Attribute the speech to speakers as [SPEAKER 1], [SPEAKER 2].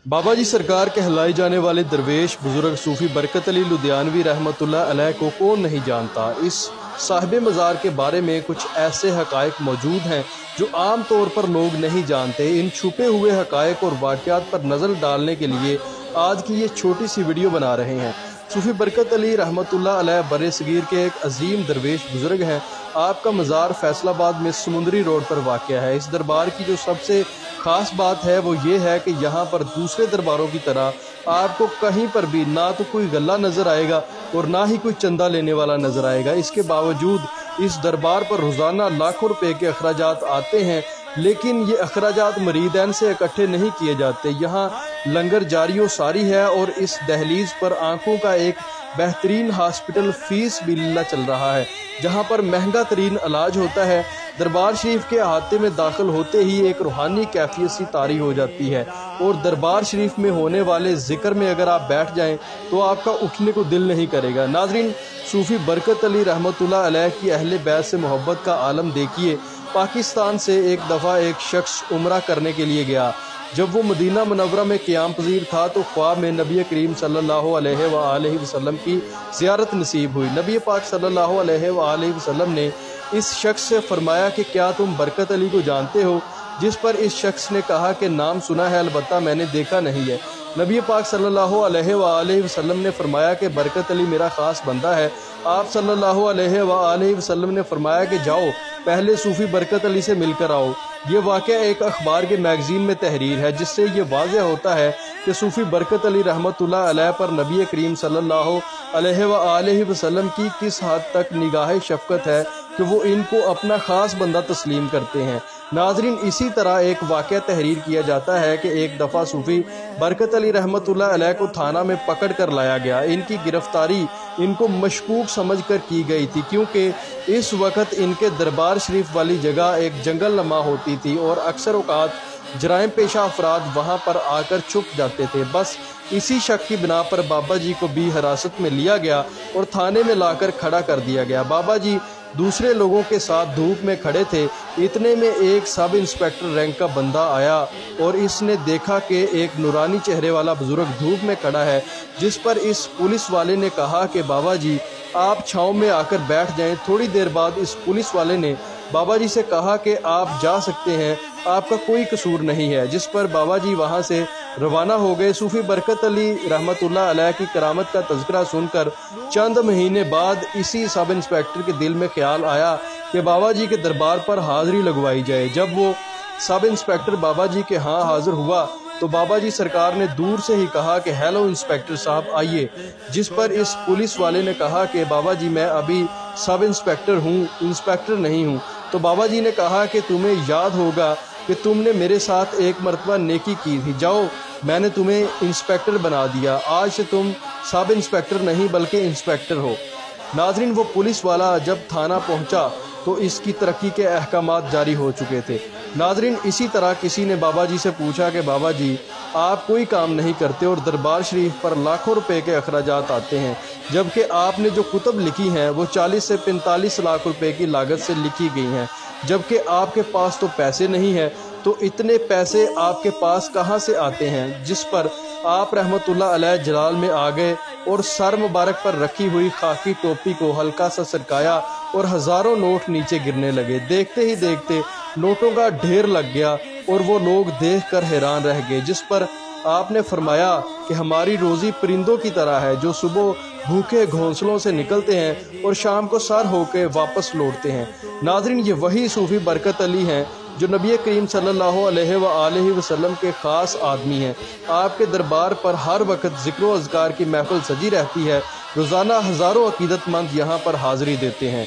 [SPEAKER 1] बाबा जी सरकार कहलाए जाने वाले दरवेश बुजुर्ग सूफ़ी बरकत अली लुधियानवी रहमतुल्लाह अलैह को कौन नहीं जानता। इस साहिब मज़ार के बारे में कुछ ऐसे हक़ाइक़ मौजूद हैं जो आम तौर पर लोग नहीं जानते। इन छुपे हुए हक़ाइक़ और वाक़यात पर नज़र डालने के लिए आज की ये छोटी सी वीडियो बना रहे हैं। सूफ़ी बरकत अली रहमतुल्लाह अलैह बर सगीर के एक अजीम दरवेश बुजुर्ग हैं। आपका मज़ार फैसलाबाद में समुंदरी रोड पर वाक़या है। इस दरबार की जो सबसे ख़ास बात है वो ये है कि यहाँ पर दूसरे दरबारों की तरह आपको कहीं पर भी ना तो कोई गल्ला नज़र आएगा और ना ही कोई चंदा लेने वाला नज़र आएगा। इसके बावजूद इस दरबार पर रोज़ाना लाखों रुपए के अखराजात आते हैं, लेकिन ये अखराजात मरीदैन से इकट्ठे नहीं किए जाते। यहाँ लंगर जारी सारी है और इस दहलीज पर आंखों का एक बेहतरीन हॉस्पिटल फीस बिल्ला चल रहा है, जहाँ पर महंगा तरीन इलाज होता है। दरबार शरीफ के अहाते में दाखिल होते ही एक रूहानी कैफियत सी तारी हो जाती है और दरबार शरीफ में होने वाले जिक्र में अगर आप बैठ जाएं तो आपका उठने को दिल नहीं करेगा। नाज़रीन, सूफ़ी बरकत अली रहमतुल्लाह अलैह की अहले बैत से मोहब्बत का आलम देखिए। पाकिस्तान से एक दफ़ा एक शख्स उम्रा करने के लिए गया। जब वो मदीना मुनव्वरा में क़याम पज़ीर था तो ख्वाब में नबी करीम सल्लल्लाहु अलैहि वसल्लम की ज़ियारत नसीब हुई। नबी पाक सल्लल्लाहु अलैहि वसल्लम ने इस शख्स से फरमाया कि क्या तुम बरकत अली को जानते हो? जिस पर इस शख्स ने कहा कि नाम सुना है, अलबत्ता मैंने देखा नहीं है। नबी पाक सल्लल्लाहु अलैहि वसल्लम ने फरमाया कि बरकत अली मेरा ख़ास बंदा है। आप सल्लल्लाहु अलैहि वसल्लम ने फरमाया कि जाओ पहले सूफ़ी बरकत अली से मिलकर आओ। ये वाक़या एक अखबार के मैगज़ीन में तहरीर है, जिससे ये वाज़ेह होता है कि सूफ़ी बरकत अली रहमतुल्लाह अलैह पर नबी करीम सल्लल्लाहु अलैहि वसल्लम की किस हद तक निगाह शफ़क़त है कि वो इनको अपना ख़ास बंदा तस्लीम करते हैं। नाज़रीन, इसी तरह एक वाक़या तहरीर किया जाता है कि एक दफ़ा सूफ़ी बरकत अली रहमतुल्लाह अलैह को थाना में पकड़ कर लाया गया। इनकी गिरफ़्तारी इनको मशकूक समझ कर की गई थी, क्योंकि इस वक्त इनके दरबार शरीफ वाली जगह एक जंगल नमा होती थी और अक्सर औक़ात जराइम पेशा अफराद वहाँ पर आकर छुप जाते थे। बस इसी शक की बिना पर बाबा जी को भी हिरासत में लिया गया और थाने में लाकर खड़ा कर दिया गया। बाबा जी दूसरे लोगों के साथ धूप में खड़े थे। इतने में एक सब इंस्पेक्टर रैंक का बंदा आया और इसने देखा कि एक नूरानी चेहरे वाला बुजुर्ग धूप में खड़ा है, जिस पर इस पुलिस वाले ने कहा कि बाबा जी आप छाँव में आकर बैठ जाएं। थोड़ी देर बाद इस पुलिस वाले ने बाबा जी से कहा कि आप जा सकते हैं, आपका कोई कसूर नहीं है। जिस पर बाबा जी वहाँ से रवाना हो गए। सूफ़ी बरकत अली रहमतुल्लाह अलैह की करामत का तज़किरा सुनकर चंद महीने बाद इसी सब इंस्पेक्टर के दिल में ख्याल आया कि बाबा जी के दरबार पर हाज़िरी लगवाई जाए। जब वो सब इंस्पेक्टर बाबा जी के यहाँ हाज़िर हुआ तो बाबा जी सरकार ने दूर से ही कहा कि हेलो इंस्पेक्टर साहब आइए। जिस पर इस पुलिस वाले ने कहा कि बाबा जी मैं अभी सब इंस्पेक्टर हूँ, इंस्पेक्टर नहीं हूँ। तो बाबा जी ने कहा कि तुम्हें याद होगा कि तुमने मेरे साथ एक मरतबा नेकी की थी, जाओ मैंने तुम्हें इंस्पेक्टर बना दिया, आज से तुम सब इंस्पेक्टर नहीं बल्कि इंस्पेक्टर हो। नाज़रीन, वो पुलिस वाला जब थाना पहुंचा तो इसकी तरक्की के अहकामात जारी हो चुके थे। नाज़रीन, इसी तरह किसी ने बाबा जी से पूछा कि बाबा जी आप कोई काम नहीं करते और दरबार शरीफ पर लाखों रुपए के अखराजात आते हैं, जबकि आपने जो कुतुब लिखी हैं वो 40 से 45 लाख रुपए की लागत से लिखी गई हैं, जबकि आपके पास तो पैसे नहीं हैं, तो इतने पैसे आपके पास कहाँ से आते हैं? जिस पर आप रहमतुल्लाह अलैह जलाल में आ गए और सर मुबारक पर रखी हुई खाकी टोपी को हल्का सा सरकाया और हज़ारों नोट नीचे गिरने लगे। देखते ही देखते नोटों का ढेर लग गया और वो लोग देखकर हैरान रह गए। जिस पर आपने फरमाया कि हमारी रोज़ी परिंदों की तरह है, जो सुबह भूखे घोंसलों से निकलते हैं और शाम को सर होकर वापस लौटते हैं। नाज़रीन, ये वही सूफ़ी बरकत अली हैं जो नबी करीम सल्लल्लाहु अलैहि वसल्लम के ख़ास आदमी हैं। आपके दरबार पर हर वक्त ज़िक्र व अज़कार की महफ़िल सजी रहती है। रोज़ाना हज़ारों अक़ीदतमंद यहाँ पर हाज़िरी देते हैं।